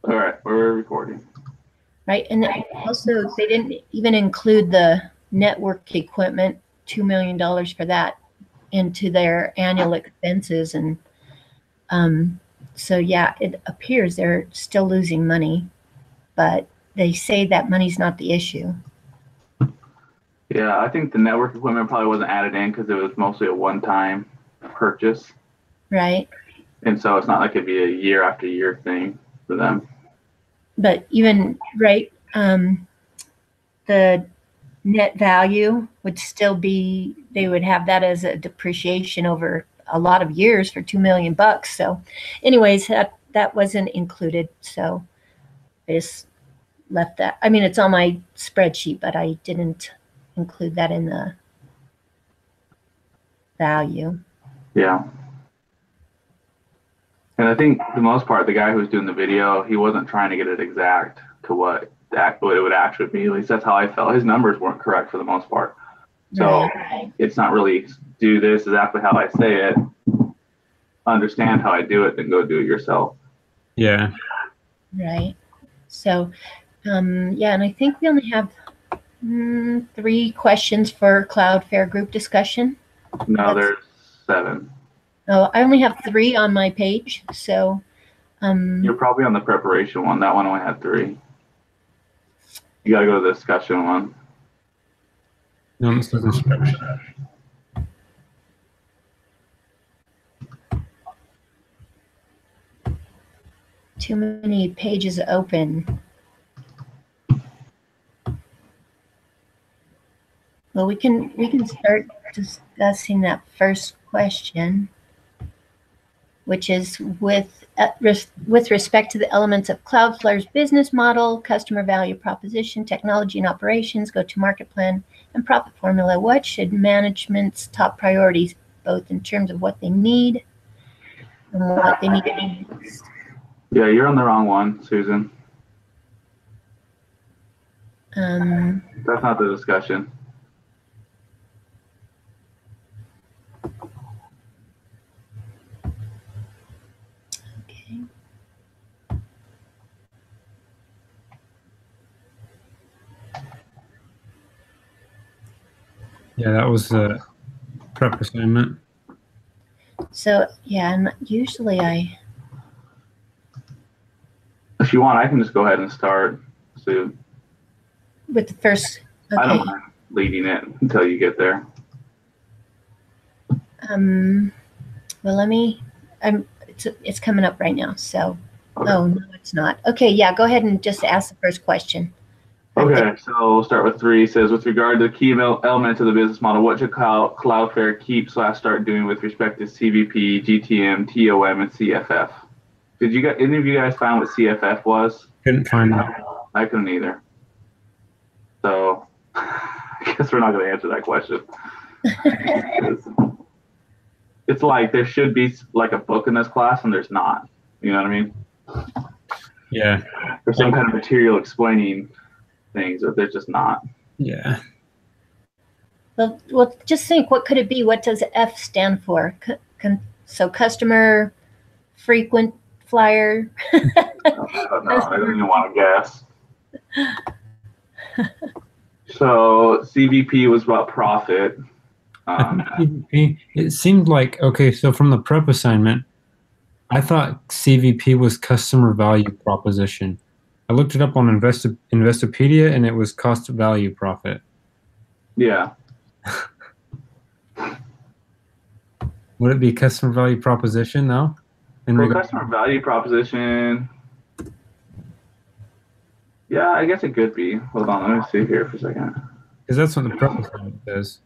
All right, we're recording. Right, and also they didn't even include the network equipment, $2 million for that, into their annual expenses. And so, yeah, it appears they're still losing money, but they say that money's not the issue. Yeah, I think the network equipment probably wasn't added in because it was mostly a one-time purchase. Right. And so it's not like it'd be a year after year thing for them. But even, right, the net value would still be, they would have that as a depreciation over a lot of years for $2 million. So anyways, that wasn't included. So I just left that. I mean, it's on my spreadsheet, but I didn't include that in the value. Yeah. And I think the most part, the guy who was doing the video, he wasn't trying to get it exact to what it would actually be. At least that's how I felt. His numbers weren't correct for the most part. So Right. it's not really do this exactly how I say it, understand how I do it, then go do it yourself. Yeah. Right. So, yeah, and I think we only have 3 questions for Cloudflare group discussion. No, there's 7. Oh, I only have 3 on my page. So, you're probably on the preparation one. That one only had 3. You got to go to the discussion one. No, this is instruction. Too many pages open. Well, we can start discussing that first question, which is with respect to the elements of Cloudflare's business model, customer value proposition, technology and operations, go-to-market plan, and profit formula. What should management's top priorities, both in terms of what they need and what they need to do next? Yeah, you're on the wrong one, Susan. That's not the discussion. Okay. Yeah, that was the prep assignment. So, yeah, and usually If you want, I can just go ahead and start, Sue. With the first, okay. I don't mind leading it until you get there. Well, it's coming up right now. So, okay. Oh, no, it's not. Okay, yeah, go ahead and just ask the first question. Okay, so we'll start with 3. It says, with regard to the key elements of the business model, what should Cloudflare keep/start doing with respect to CVP, GTM, TOM, and CFF? Did you guys, any of you guys find what CFF was? Couldn't find it. I couldn't either. So I guess we're not going to answer that question. It's like there should be like a book in this class, and there's not. You know what I mean? Yeah. There's some kind of material explaining things, but there's just not. Yeah. Well, just think, what could it be? What does F stand for? So customer frequent flyer. No, I don't even want to guess. So CVP was about profit. CVP, it seemed like, okay, so from the prep assignment, I thought CVP was customer value proposition. I looked it up on Investopedia, and it was cost value profit. Yeah. Would it be customer value proposition now? For customer value proposition, yeah, I guess it could be. Hold on, let me see here for a second. Because that's what the prep assignment says.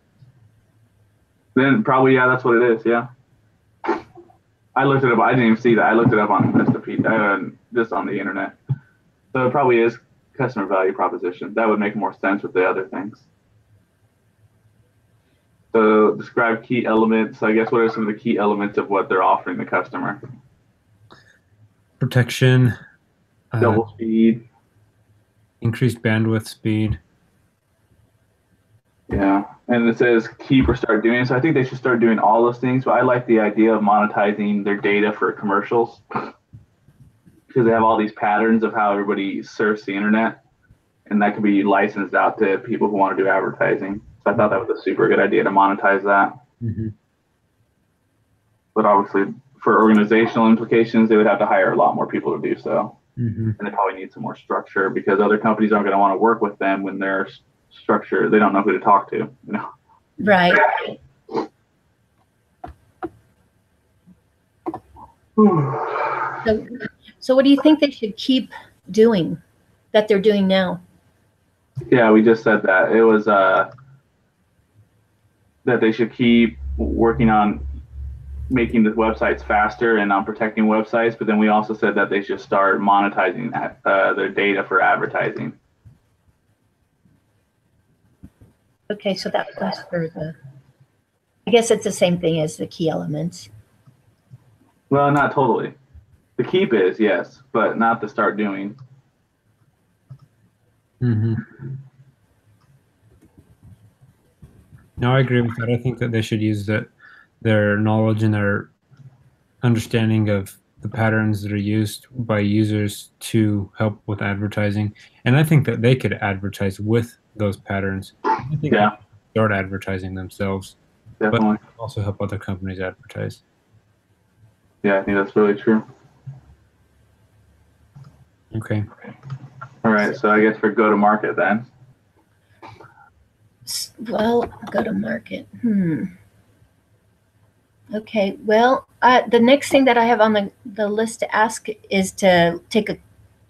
Then probably, yeah, that's what it is, yeah. I looked it up. I didn't even see that. I looked it up on Investopedia, just on the internet. So it probably is customer value proposition. That would make more sense with the other things. So describe key elements. I guess what are some of the key elements of what they're offering the customer? Protection. Double speed. Increased bandwidth speed. Yeah, and it says keep or start doing. So I think they should start doing all those things. But I like the idea of monetizing their data for commercials. because they have all these patterns of how everybody surfs the internet, and that could be licensed out to people who want to do advertising. So I thought that was a super good idea to monetize that. Mm-hmm. But obviously, for organizational implications, they would have to hire a lot more people to do so. Mm-hmm. And they probably need some more structure because other companies aren't going to want to work with them when their structure, they don't know who to talk to, you know? Right. So what do you think they should keep doing that they're doing now? Yeah, we just said that. It was that they should keep working on making the websites faster and on protecting websites, but then we also said that they should start monetizing their data for advertising. Okay, so that was for the, I guess it's the same thing as the key elements. Well, not totally. The keep is, yes, but not to start doing. Mm-hmm. No, I agree with that. I think that they should use their knowledge and their understanding of the patterns that are used by users to help with advertising. And I think that they could advertise with those patterns. I think Yeah, they start advertising themselves, definitely. but also help other companies advertise. Yeah, I think that's really true. Okay. All right, so I guess for go to market then. Well, go to market. Okay, well, the next thing that I have on the list to ask is to take a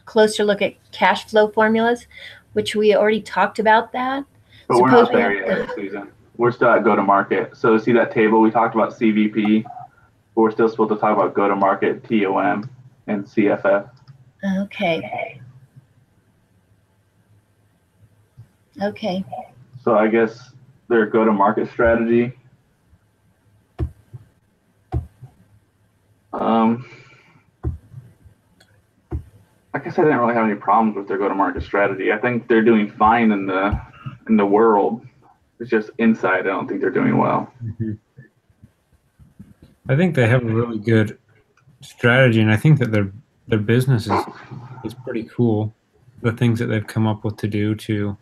closer look at cash flow formulas, which we already talked about that. But we're not there yet, Susan. We're still at go to market. So see that table we talked about CVP, but we're still supposed to talk about go to market, TOM, and CFF. Okay. Okay. So I guess their go to market strategy. I guess I didn't really have any problems with their go to market strategy. I think they're doing fine in the world. It's just inside, I don't think they're doing well. Mm-hmm. I think they have a really good strategy, and I think that their business is pretty cool. The things that they've come up with to do to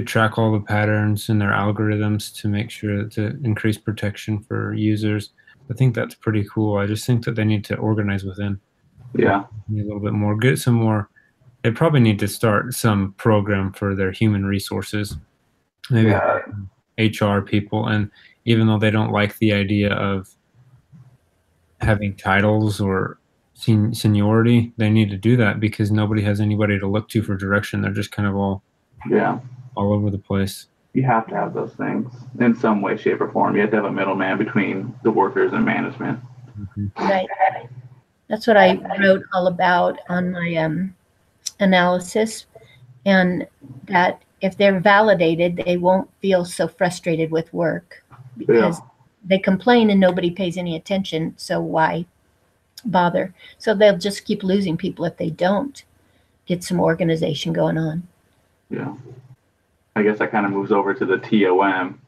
track all the patterns in their algorithms to make sure to increase protection for users. I think that's pretty cool. I just think that they need to organize within. Yeah. A little bit more. Get some more. They probably need to start some program for their human resources. Maybe HR people. And even though they don't like the idea of having titles or seniority, they need to do that because nobody has anybody to look to for direction. They're just kind of all over the place. You have to have those things in some way, shape, or form. You have to have a middleman between the workers and management. Mm-hmm. Right. That's what I wrote all about on my analysis, and that if they're validated, they won't feel so frustrated with work because they complain and nobody pays any attention. So why bother? So they'll just keep losing people if they don't get some organization going on. Yeah. I guess that kind of moves over to the TOM,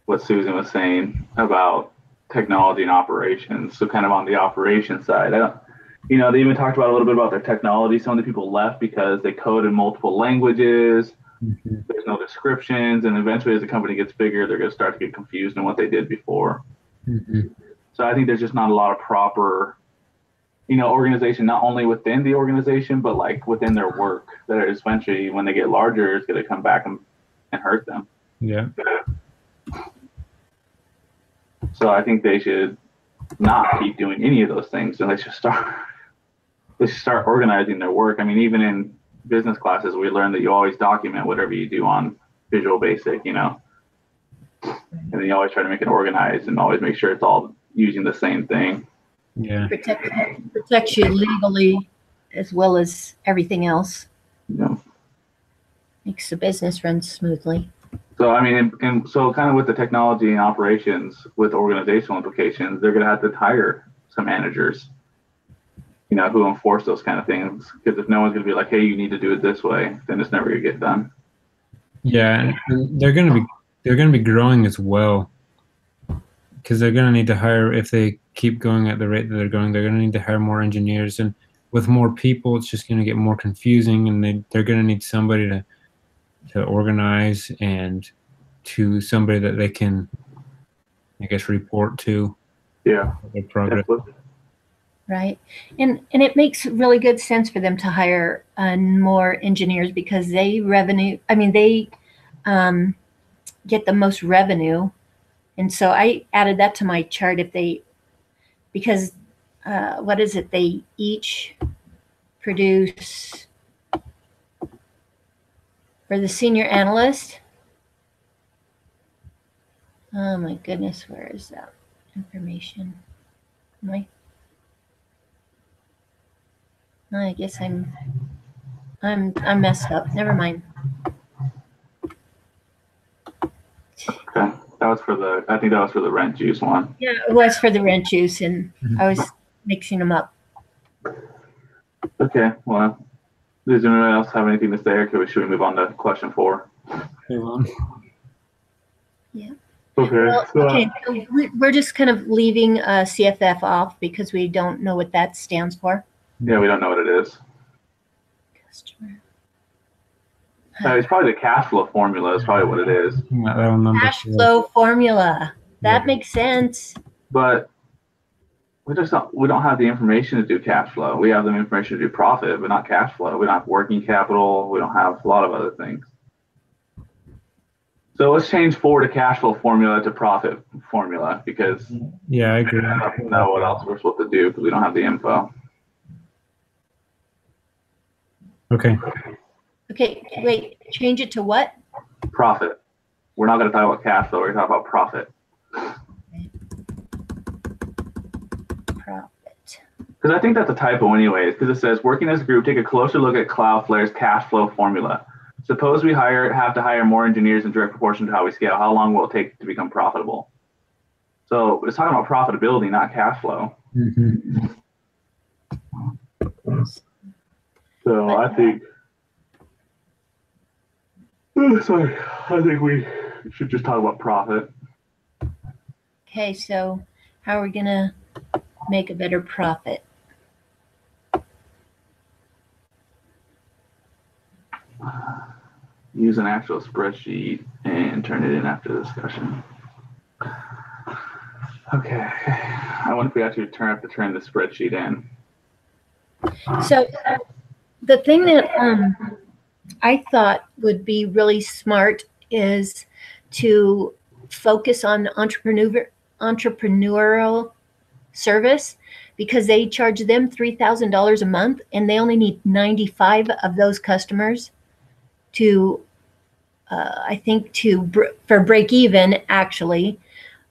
what Susan was saying about technology and operations. So kind of on the operations side, they even talked about a little bit about their technology. Some of the people left because they code in multiple languages. Mm-hmm. There's no descriptions, and eventually as the company gets bigger, they're going to start to get confused in what they did before. Mm-hmm. So I think there's just not a lot of proper, organization, not only within the organization, but like within their work, that eventually when they get larger, it's going to come back and hurt them. Yeah. So I think they should not keep doing any of those things, and they should start organizing their work. I mean, even in business classes, we learn that you always document whatever you do on Visual Basic, and then you always try to make it organized and always make sure it's all using the same thing. Yeah. Protects you legally as well as everything else. Yeah. Makes the business run smoothly. So, I mean, and so kind of with the technology and operations with organizational implications, they're going to have to hire some managers, who enforce those kind of things. Because if no one's going to be like, hey, you need to do it this way, then it's never going to get done. Yeah, and they're going to be growing as well, because they're going to need to hire, if they keep going at the rate that they're going to need to hire more engineers. And with more people, it's just going to get more confusing, and they're going to need somebody to organize and to somebody that they can, I guess, report to. Yeah. Their progress. Definitely. Right. And it makes really good sense for them to hire more engineers because they get the most revenue. And so I added that to my chart because what is it? They each produce for the senior analyst. Oh my goodness, where is that information? I guess I'm messed up. Never mind. Okay. I think that was for the rent juice one. Yeah, it was for the rent juice, and I was mixing them up. Okay. Well, does anyone else have anything to say, or should we move on to question 4? Move on. Yeah. Okay. Well, so we're just kind of leaving CFF off because we don't know what that stands for. Yeah, we don't know what it is. Customer. It's probably the cash flow formula is probably what it is. Cash flow formula. That makes sense. But we don't have the information to do cash flow. We have the information to do profit, but not cash flow. We don't have working capital. We don't have a lot of other things. So let's change 4 to cash flow formula to profit formula because I agree. I don't know what else we're supposed to do because we don't have the info. Okay. Okay, wait, change it to what? Profit. We're not going to talk about cash flow. We're going to talk about profit. Profit. Because I think that's a typo anyways, because it says, working as a group, take a closer look at Cloudflare's cash flow formula. Suppose we have to hire more engineers in direct proportion to how we scale. How long will it take to become profitable? So it's talking about profitability, not cash flow. Mm-hmm. So I think we should just talk about profit. Okay, so how are we going to make a better profit? Use an actual spreadsheet and turn it in after the discussion. Okay. I wonder if we actually have to turn the spreadsheet in. So the thing that I thought would be really smart is to focus on entrepreneurial service because they charge them $3,000 a month and they only need 95 of those customers to for break even actually,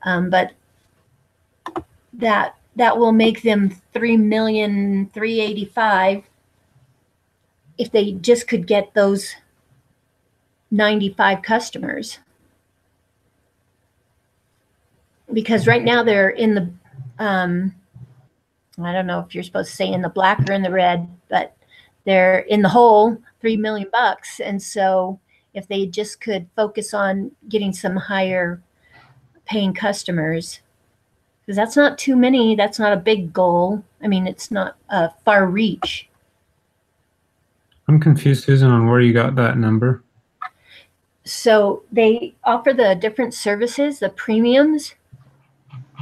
but that will make them $3,385,000 if they just could get those 95 customers. Because right now they're in the I don't know if you're supposed to say in the black or in the red, but they're in the hole, $3 million. And so if they just could focus on getting some higher paying customers, because that's not too many, that's not a big goal. I mean, it's not a far reach. I'm confused, Susan, on where you got that number. So they offer the different services, the premiums.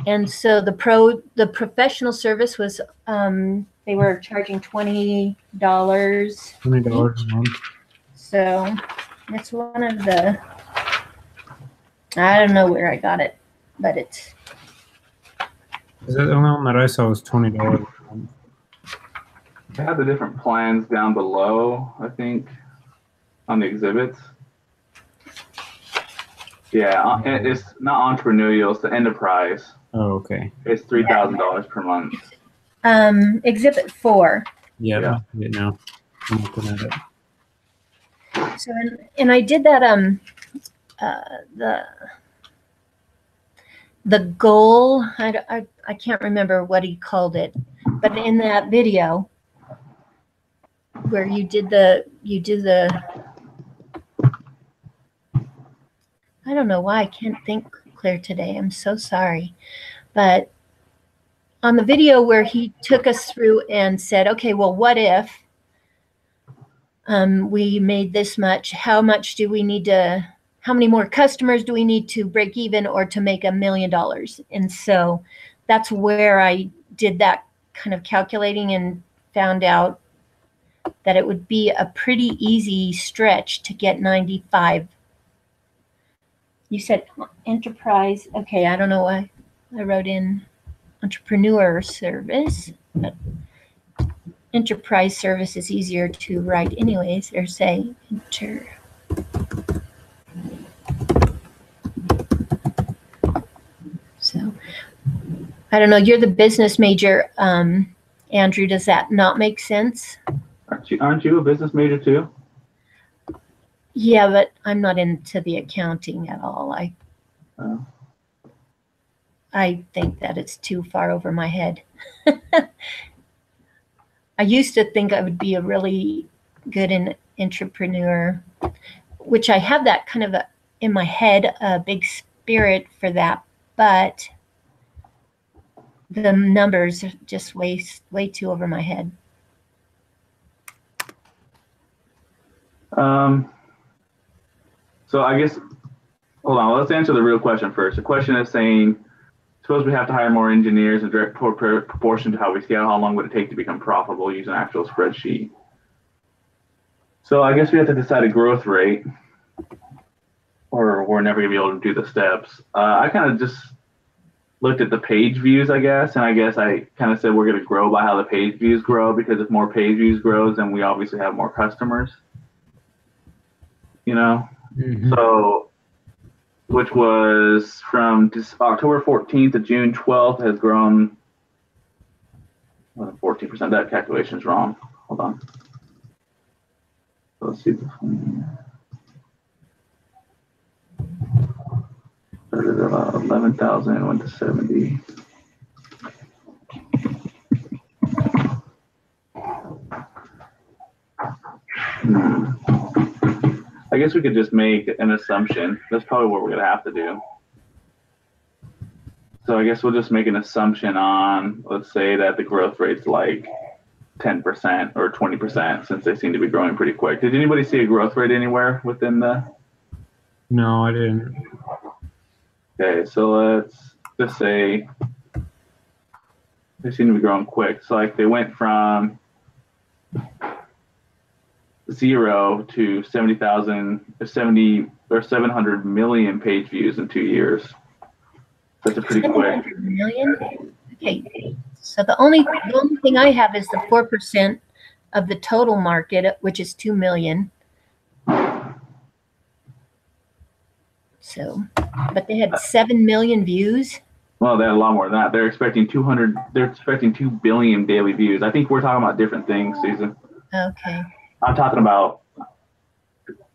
And so the professional service was, they were charging $20. $20 a month. So it's one of the, I don't know where I got it, but it's. Is that the only one that I saw was $20 a month? They have the different plans down below, I think, on the exhibits. Yeah, it's not entrepreneurial, it's the enterprise. Oh, okay. It's $3,000 per month. Exhibit 4. Yeah, I see it now. I'm looking at it. So, and I did that, the goal, I can't remember what he called it, but in that video where you did the, I don't know why I can't think clear today. I'm so sorry. But on the video where he took us through and said, okay, well, what if we made this much? How much do we need to, how many more customers do we need to break even or to make $1 million? And so that's where I did that kind of calculating and found out that it would be a pretty easy stretch to get 95. You said enterprise. Okay, I don't know why I wrote in entrepreneur service, but enterprise service is easier to write anyways. They're saying So I don't know. You're the business major, Andrew. Does that not make sense? Aren't you a business major too? Yeah, but I'm not into the accounting at all. I think that it's too far over my head. I used to think I would be a really good entrepreneur, which I have that kind of in my head, a big spirit for that, but the numbers are just way too over my head. So I guess, hold on, let's answer the real question first. The question is saying, suppose we have to hire more engineers in direct proportion to how we scale, how long would it take to become profitable using an actual spreadsheet? So I guess we have to decide a growth rate, or we're never gonna be able to do the steps. I kind of just looked at the page views, I guess, and I guess I kind of said we're gonna grow by how the page views grow, because if more page views grows, then we obviously have more customers, you know? Mm-hmm. So, which was from October 14th to June 12th has grown 14%. That calculation's wrong. Hold on. So let's see. Started at about 11,000 and went to 70. I guess we could just make an assumption. That's probably what we're going to have to do. So I guess we'll just make an assumption on, let's say that the growth rate's like 10% or 20%, since they seem to be growing pretty quick. Did anybody see a growth rate anywhere within the? No, I didn't. Okay, so let's just say they seem to be growing quick. So like they went from 0 to 70,000, 70 or 700 million page views in 2 years. That's a pretty quick. 700 million? Okay, so the only thing I have is the 4% of the total market, which is 2 million. So, but they had 7 million views. Well, they had a lot more than that. They're expecting 200. They're expecting 2 billion daily views. I think we're talking about different things, Susan. Okay. I'm talking about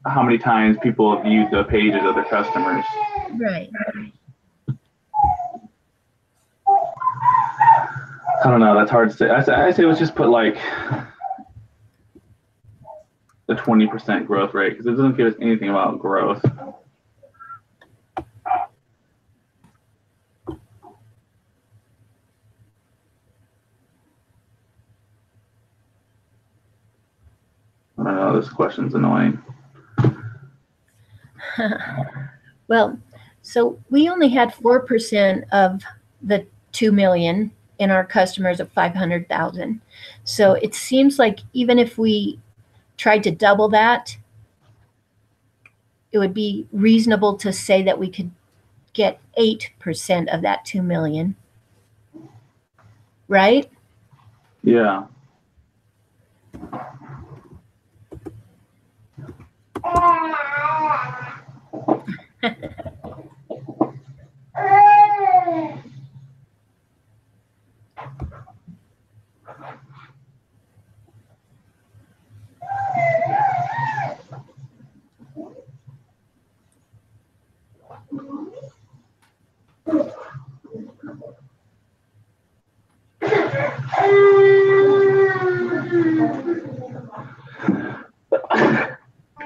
how many times people have viewed the pages of their customers. Right. I don't know. That's hard to say. I say let's just put like the 20% growth rate, because it doesn't give us anything about growth. I don't know. This question's annoying. Well, so we only had 4% of the 2 million in our customers of 500,000. So it seems like even if we tried to double that, it would be reasonable to say that we could get 8% of that 2 million. Right? Yeah.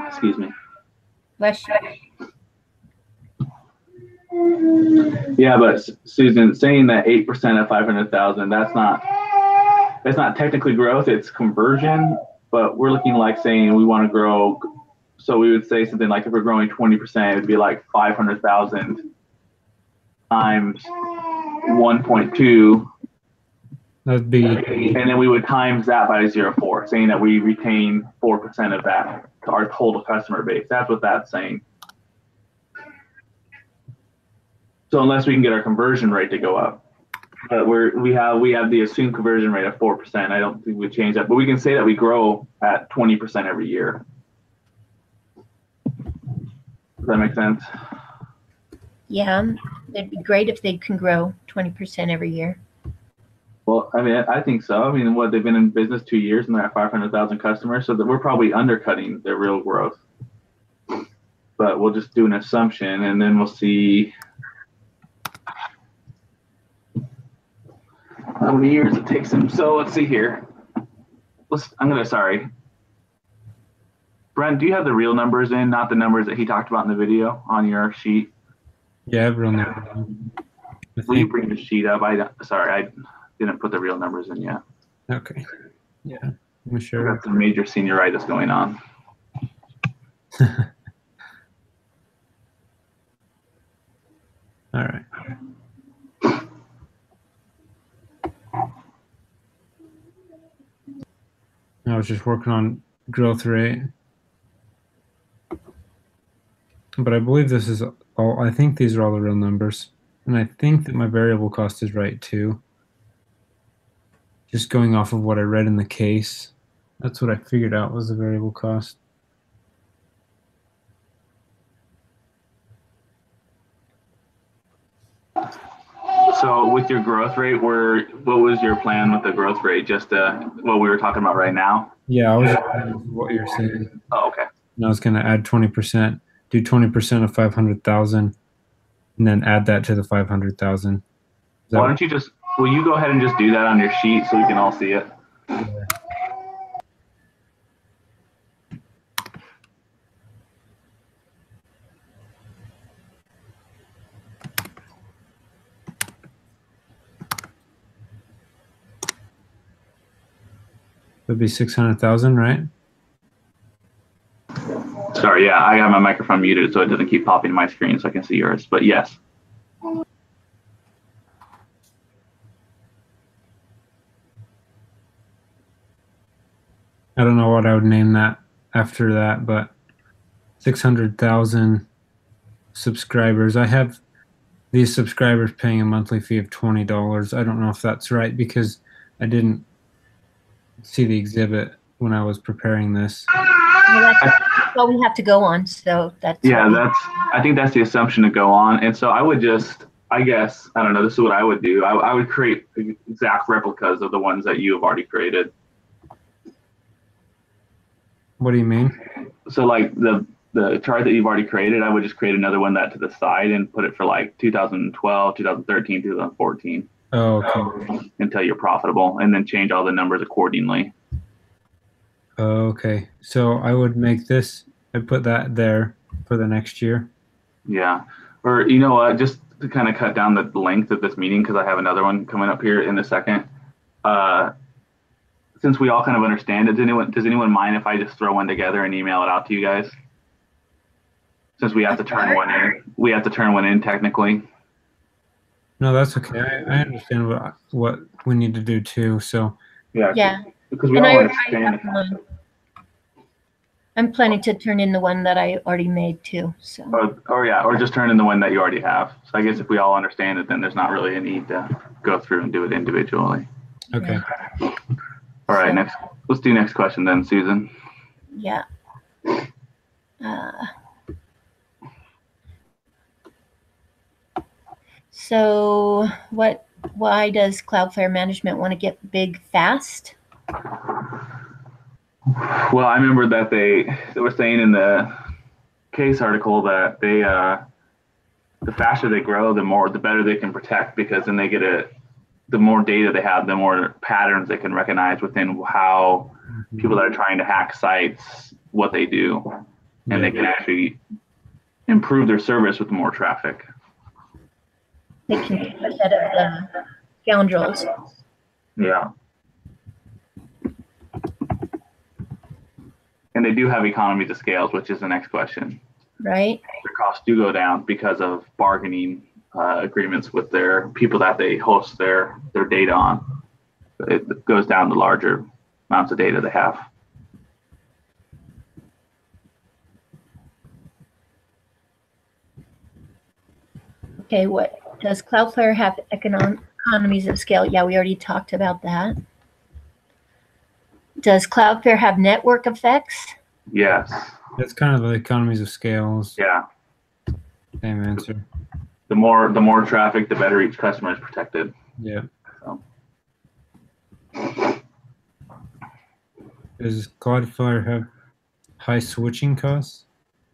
Excuse me. Bless you. Yeah, but Susan, saying that 8% of 500,000, that's not technically growth, it's conversion. But we're looking like saying we want to grow. So we would say something like if we're growing 20%, it would be like 500,000 times 1.2. That'd be, and then we would times that by 0.4, saying that we retain 4% of that, our total customer base. That's what that's saying. So unless we can get our conversion rate to go up, but we have the assumed conversion rate of 4%. I don't think we change that, but we can say that we grow at 20% every year. Does that make sense? Yeah, it'd be great if they can grow 20% every year. Well, I mean, I think so. I mean, what, they've been in business 2 years and they're at 500,000 customers, so that we're probably undercutting their real growth. But we'll just do an assumption, and then we'll see how many years it takes them. So let's see here. Sorry. Brent, do you have the real numbers in, not the numbers that he talked about in the video on your sheet? yeah, I have real numbers. Will you bring the sheet up? I didn't put the real numbers in yet. Okay. Yeah, I'm sure. Got some major senioritis going on. All right. I was just working on growth rate. But I believe this is all, I think these are all the real numbers. And I think that my variable cost is right too. Just going off of what I read in the case. That's what I figured out was the variable cost. So with your growth rate, what was your plan with the growth rate? Just what we were talking about right now? Yeah, I was what you're saying. Oh, okay. And I was going to add 20%, do 20% of 500,000, and then add that to the 500,000. Why don't you will you go ahead and just do that on your sheet so we can all see it? Yeah. That'd be 600,000, right? Sorry, yeah, I have my microphone muted so it doesn't keep popping my screen so I can see yours, but yes. I don't know what I would name that after that, but 600,000 subscribers. I have these subscribers paying a monthly fee of $20. I don't know if that's right because I didn't see the exhibit when I was preparing this. Well, that's what we have to go on. So that's I think that's the assumption to go on. And so I would I don't know, this is what I would do. I would create exact replicas of the ones that you have already created. What do you mean? So like the chart that you've already created, I would just create another one that to the side and put it for like 2012, 2013, 2014. Oh, okay. Until you're profitable, and then change all the numbers accordingly. Okay. So I would make this, I put that there for the next year. Yeah. Or you know what, just to kind of cut down the length of this meeting, because I have another one coming up here in a second. Since we all kind of understand it, does anyone mind if I just throw one together and email it out to you guys? Since we have to turn one in. We have to turn one in technically. No, that's okay. I understand what we need to do too. So yeah. Because we all understand. I'm planning to turn in the one that I already made too. So. Or just turn in the one that you already have. So I guess if we all understand it, then there's not really a need to go through and do it individually. Okay. All right, let's do next question then, Susan. Yeah. So why does Cloudflare management want to get big fast? Well, I remember that they were saying in the case article that they the faster they grow, the better they can protect, because then they get the more data they have, the more patterns they can recognize within how people that are trying to hack sites, what they do, and they can actually improve their service with more traffic. They can keep ahead of the scoundrels. Yeah. And they do have economies of scales, which is the next question. Right. Their costs do go down because of bargaining agreements with their people that they host their data on. It goes down the larger amounts of data they have. Okay, what does Cloudflare have economies of scale? Yeah, we already talked about that. Does Cloudflare have network effects? Yes. That's kind of the economies of scales. Yeah. Same answer. The more traffic, the better each customer is protected. Yeah. So. Does Cloudflare have high switching costs?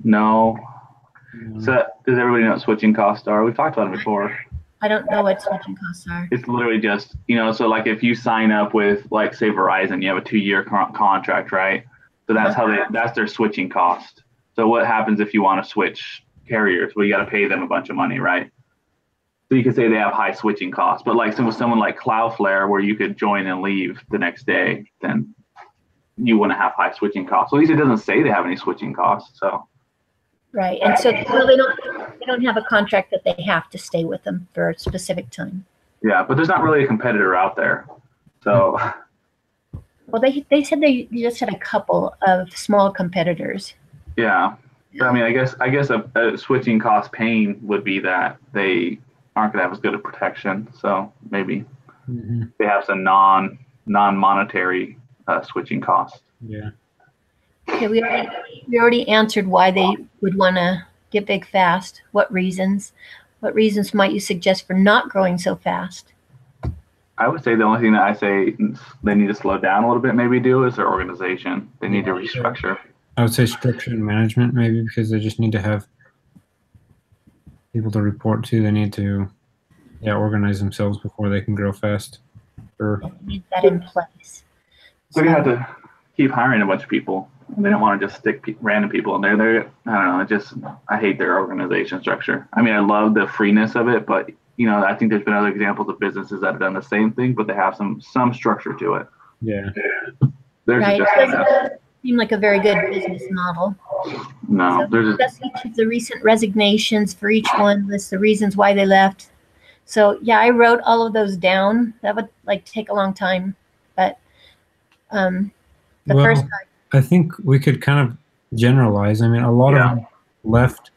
No. So does everybody know what switching costs are? We've talked about it before. I don't know what switching costs are. It's literally just, so like if you sign up with, like, say Verizon, you have a 2-year contract, right? So that's that's their switching cost. So what happens if you want to switch carriers? Well, you got to pay them a bunch of money, right? So you could say they have high switching costs, but like someone like Cloudflare, where you could join and leave the next day, then you wouldn't have high switching costs. At least it doesn't say they have any switching costs. So. Right, and so they don't have a contract that they have to stay with them for a specific time. Yeah, but there's not really a competitor out there. So. Well, they said they just had a couple of small competitors. Yeah. I mean, I guess a switching cost pain would be that they aren't going to have as good a protection. So maybe they have some non-monetary switching costs. Yeah. Okay, we already answered why they would want to get big fast. What reasons? What reasons might you suggest for not growing so fast? I would say the only thing that I say they need to slow down a little bit, maybe do, is their organization. They need to restructure. I would say structure and management, maybe, because they just need to have people to report to. They need to organize themselves before they can grow fast. They need that in place. So you have to keep hiring a bunch of people. They don't want to just stick random people in there. I don't know. I hate their organization structure. I mean, I love the freeness of it, but I think there's been other examples of businesses that have done the same thing, but they have some structure to it. Yeah. Right. It doesn't seem like a very good business model. No. So discuss each of the recent resignations for each one, list the reasons why they left. So yeah, I wrote all of those down. That would take a long time, but first time. I think we could kind of generalize. I mean, a lot of them left,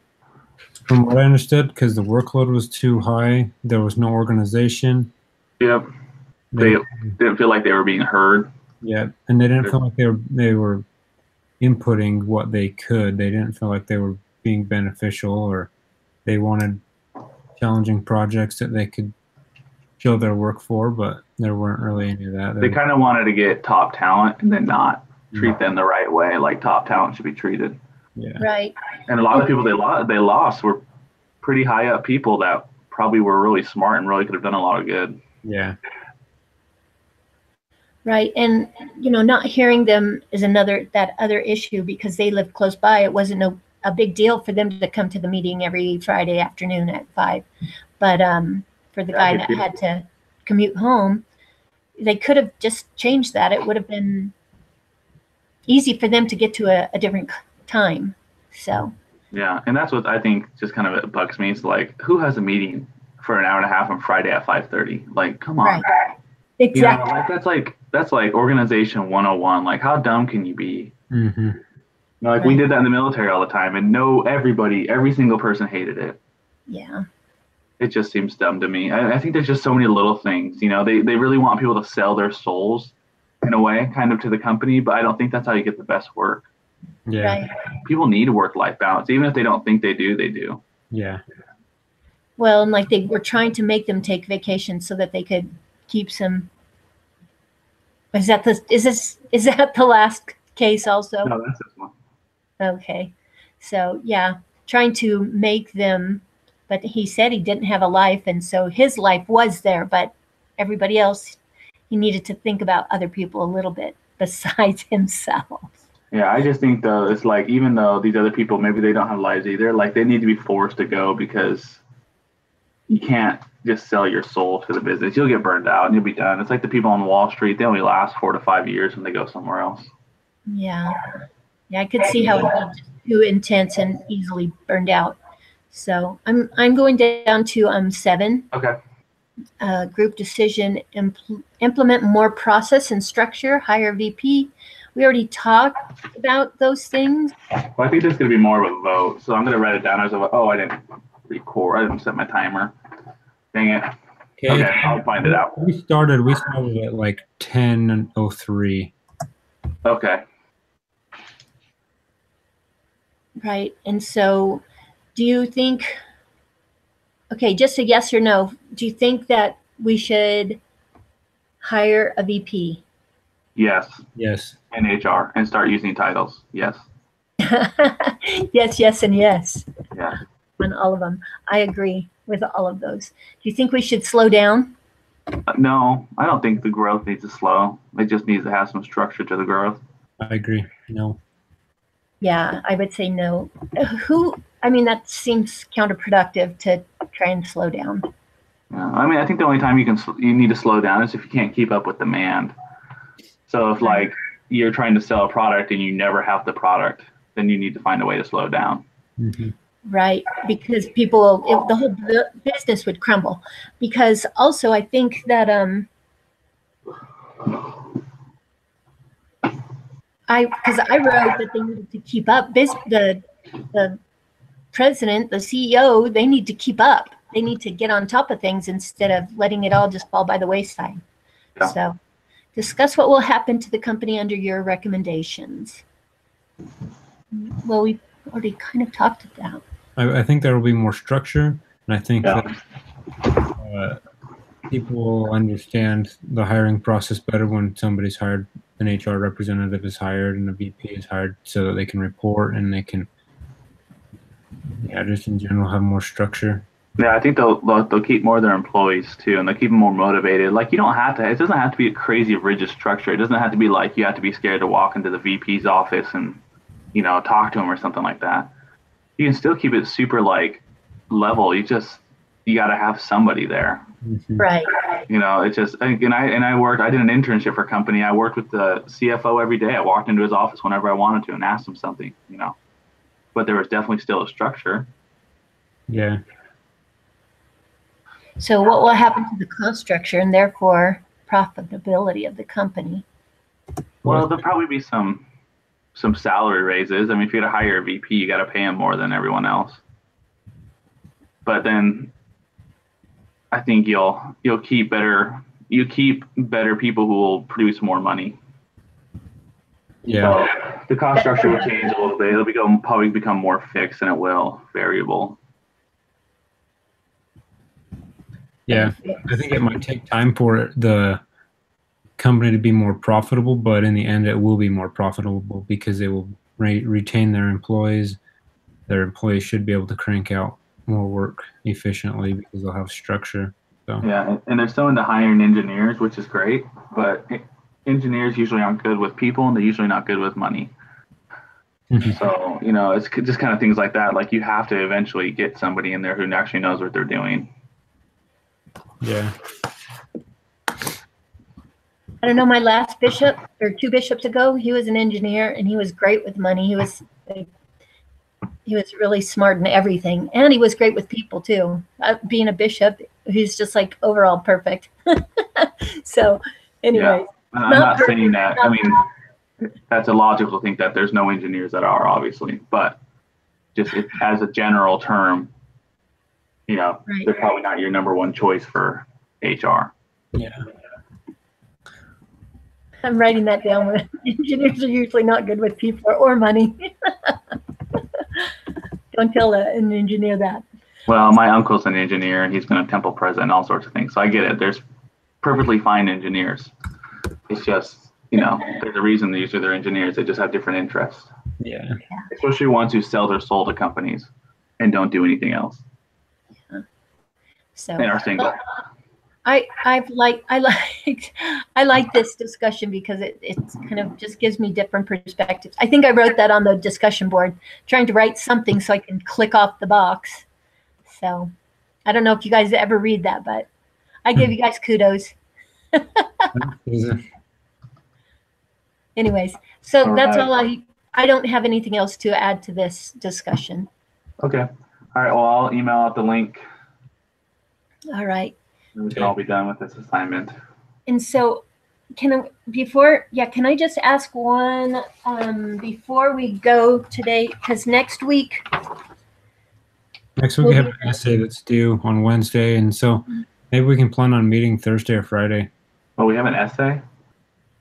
from what I understood, because the workload was too high. There was no organization. Yep. They didn't feel like they were being heard. Yeah, and they didn't feel like they were inputting what they could. They didn't feel like they were being beneficial, or they wanted challenging projects that they could show their work for, but there weren't really any of that. They kind of wanted to get top talent and then not treat them the right way, like top talent should be treated. Yeah. Right. And a lot of people they lost were pretty high up people that probably were really smart and really could have done a lot of good. Yeah. Right. And, not hearing them is that other issue, because they lived close by. It wasn't a big deal for them to come to the meeting every Friday afternoon at 5. But for the guy that had to commute home, they could have just changed that. It would have been easy for them to get to a different time. So. Yeah. And that's what I think just kind of bugs me. It's like, who has a meeting for an hour and a half on Friday at 5:30? Like, come on. Right. Exactly. That's like organization 101. Like, how dumb can you be? Mm-hmm. We did that in the military all the time, and every single person hated it. Yeah. It just seems dumb to me. I think there's just so many little things. They really want people to sell their souls in a way, kind of, to the company, but I don't think that's how you get the best work. Yeah. Right. People need a work-life balance, even if they don't think they do. They do. Yeah. Well, and they were trying to make them take vacation so that they could keep some. Is that the last case also? No, that's this one. Okay. So yeah, trying to make them, but he said he didn't have a life, and so his life was there, but everybody else, he needed to think about other people a little bit besides himself. Yeah, I just think though, it's like, even though these other people, maybe they don't have lives either, like they need to be forced to go because you can't just sell your soul to the business. You'll get burned out and you'll be done. It's like the people on Wall Street, they only last 4 to 5 years when they go somewhere else. Yeah. Yeah, I could see how it'd be just too intense and easily burned out. So I'm going down to 7. Okay. Group decision, implement more process and structure, hire VP. We already talked about those things. Well, I think this is going to be more of a vote. So I'm going to write it down as a vote. Oh, I didn't record. I didn't set my timer. Dang it. Okay, I'll find it out. We started at like 10:03. Okay. Right. And so do you think, okay, just a yes or no, do you think that we should hire a VP? Yes. Yes. In HR and start using titles. Yes. Yes, yes, and yes. Yeah. On all of them. I agree with all of those. Do you think we should slow down? No, I don't think the growth needs to slow. It just needs to have some structure to the growth. I agree. No. Yeah, I would say no. That seems counterproductive to try and slow down. Yeah, I think the only time you need to slow down is if you can't keep up with demand. So if like you're trying to sell a product and you never have the product, then you need to find a way to slow down. Mm-hmm. Right, because the whole business would crumble. Because also I think that I wrote that they needed to keep up. The president, the CEO, they need to keep up. They need to get on top of things instead of letting it all just fall by the wayside. Yeah. So, discuss what will happen to the company under your recommendations. Well, we already kind of talked about that. I think there will be more structure, and I think that people will understand the hiring process better when somebody's hired, an HR representative is hired, and a VP is hired, so that they can report and they can, just in general have more structure. Yeah, I think they'll keep more of their employees too, and they'll keep them more motivated. Like it doesn't have to be a crazy rigid structure. It doesn't have to be like you have to be scared to walk into the VP's office and talk to him or something like that. You can still keep it super like level. You got to have somebody there. Mm-hmm. Right. It's just, I did an internship for a company. I worked with the CFO every day. I walked into his office whenever I wanted to and asked him something, but there was definitely still a structure. Yeah. So what will happen to the cost structure and therefore profitability of the company? Well, there'll probably be some salary raises. If you're to hire a VP, you got to pay him more than everyone else. But then I think you'll keep better people who will produce more money. Yeah. So the cost structure will change a little bit. It'll probably become more fixed than it will variable. Yeah, I think it might take time for the company to be more profitable, but in the end, it will be more profitable because they will retain their employees. Their employees should be able to crank out more work efficiently because they'll have structure. So. Yeah, and they're still into hiring engineers, which is great, but engineers usually aren't good with people, and they're usually not good with money. Mm-hmm. So, it's just kind of things like that. Like you have to eventually get somebody in there who actually knows what they're doing. Yeah. I don't know, my last bishop or 2 bishops ago, he was an engineer and he was great with money. He was really smart in everything, and he was great with people too. Being a bishop, he's just like overall perfect. So anyway. Yeah. I'm not saying that. That's illogical to think that there's no engineers that are, obviously, but just as a general term, right. They're probably not your number one choice for HR. Yeah. I'm writing that down. Engineers are usually not good with people or money. Don't tell an engineer that. Well, my uncle's an engineer, and he's been a temple president and all sorts of things. So I get it. There's perfectly fine engineers. It's just, there's a reason they're engineers. They just have different interests. Yeah. Especially ones who sell their soul to companies and don't do anything else. So, and are single. I like this discussion because it's kind of just gives me different perspectives. I think I wrote that on the discussion board, trying to write something so I can click off the box. So I don't know if you guys ever read that, but I give you guys kudos. Anyways, so that's all I don't have anything else to add to this discussion. Okay. All right. Well, I'll email out the link. All right. We can all be done with this assignment. And so can I just ask one before we go today, because next week we have an essay that's due on Wednesday, and so maybe we can plan on meeting Thursday or Friday. Oh, we have an essay?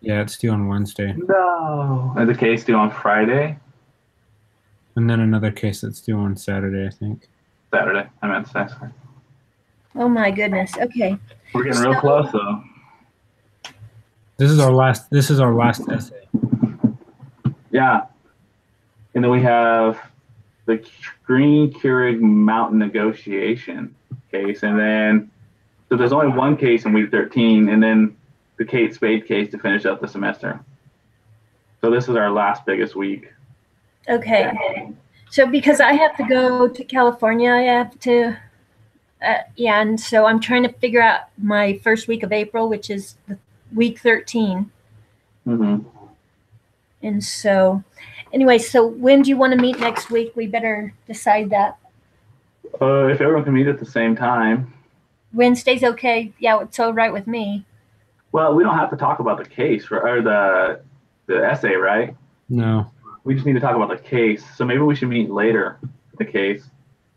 Yeah, it's due on Wednesday. No. And the case due on Friday? And then another case that's due on Saturday, I think. Saturday. I meant Saturday. Oh my goodness. Okay. We're getting real close though. This is our last essay. Yeah. And then we have the Green Keurig Mountain negotiation case. And then, so there's only one case in week 13, and then the Kate Spade case to finish up the semester. So this is our last biggest week. Okay. So because I have to go to California, I have to, and so I'm trying to figure out my first week of April, which is week 13. Mm-hmm. And so, anyway, so when do you want to meet next week? We better decide that. If everyone can meet at the same time. Wednesday's okay. Yeah, it's all right with me. Well, we don't have to talk about the case or the essay, right? No. We just need to talk about the case. So maybe we should meet later for the case,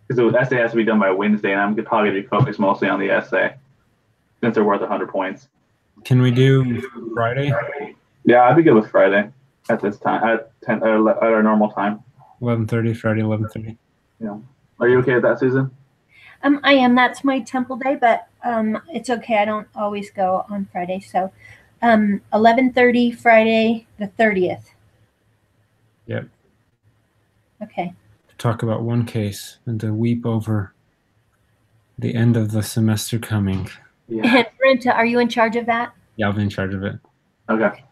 because the essay has to be done by Wednesday, and I'm probably going to be focused mostly on the essay since they're worth 100 points. Can we do Friday? Yeah, I'd be good with Friday at this time, at our normal time. 11:30, Friday, 11:30. Yeah. Are you okay with that, Susan? I am. That's my temple day, but it's okay. I don't always go on Friday. So 11:30 Friday the 30th. Yep. Okay. To talk about one case and to weep over the end of the semester coming. Yeah. And Brenta, are you in charge of that? Yeah, I'll be in charge of it. Okay.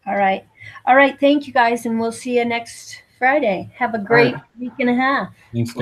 All right. All right. Thank you guys, and we'll see you next Friday. Have a great week and a half. Thanks, guys.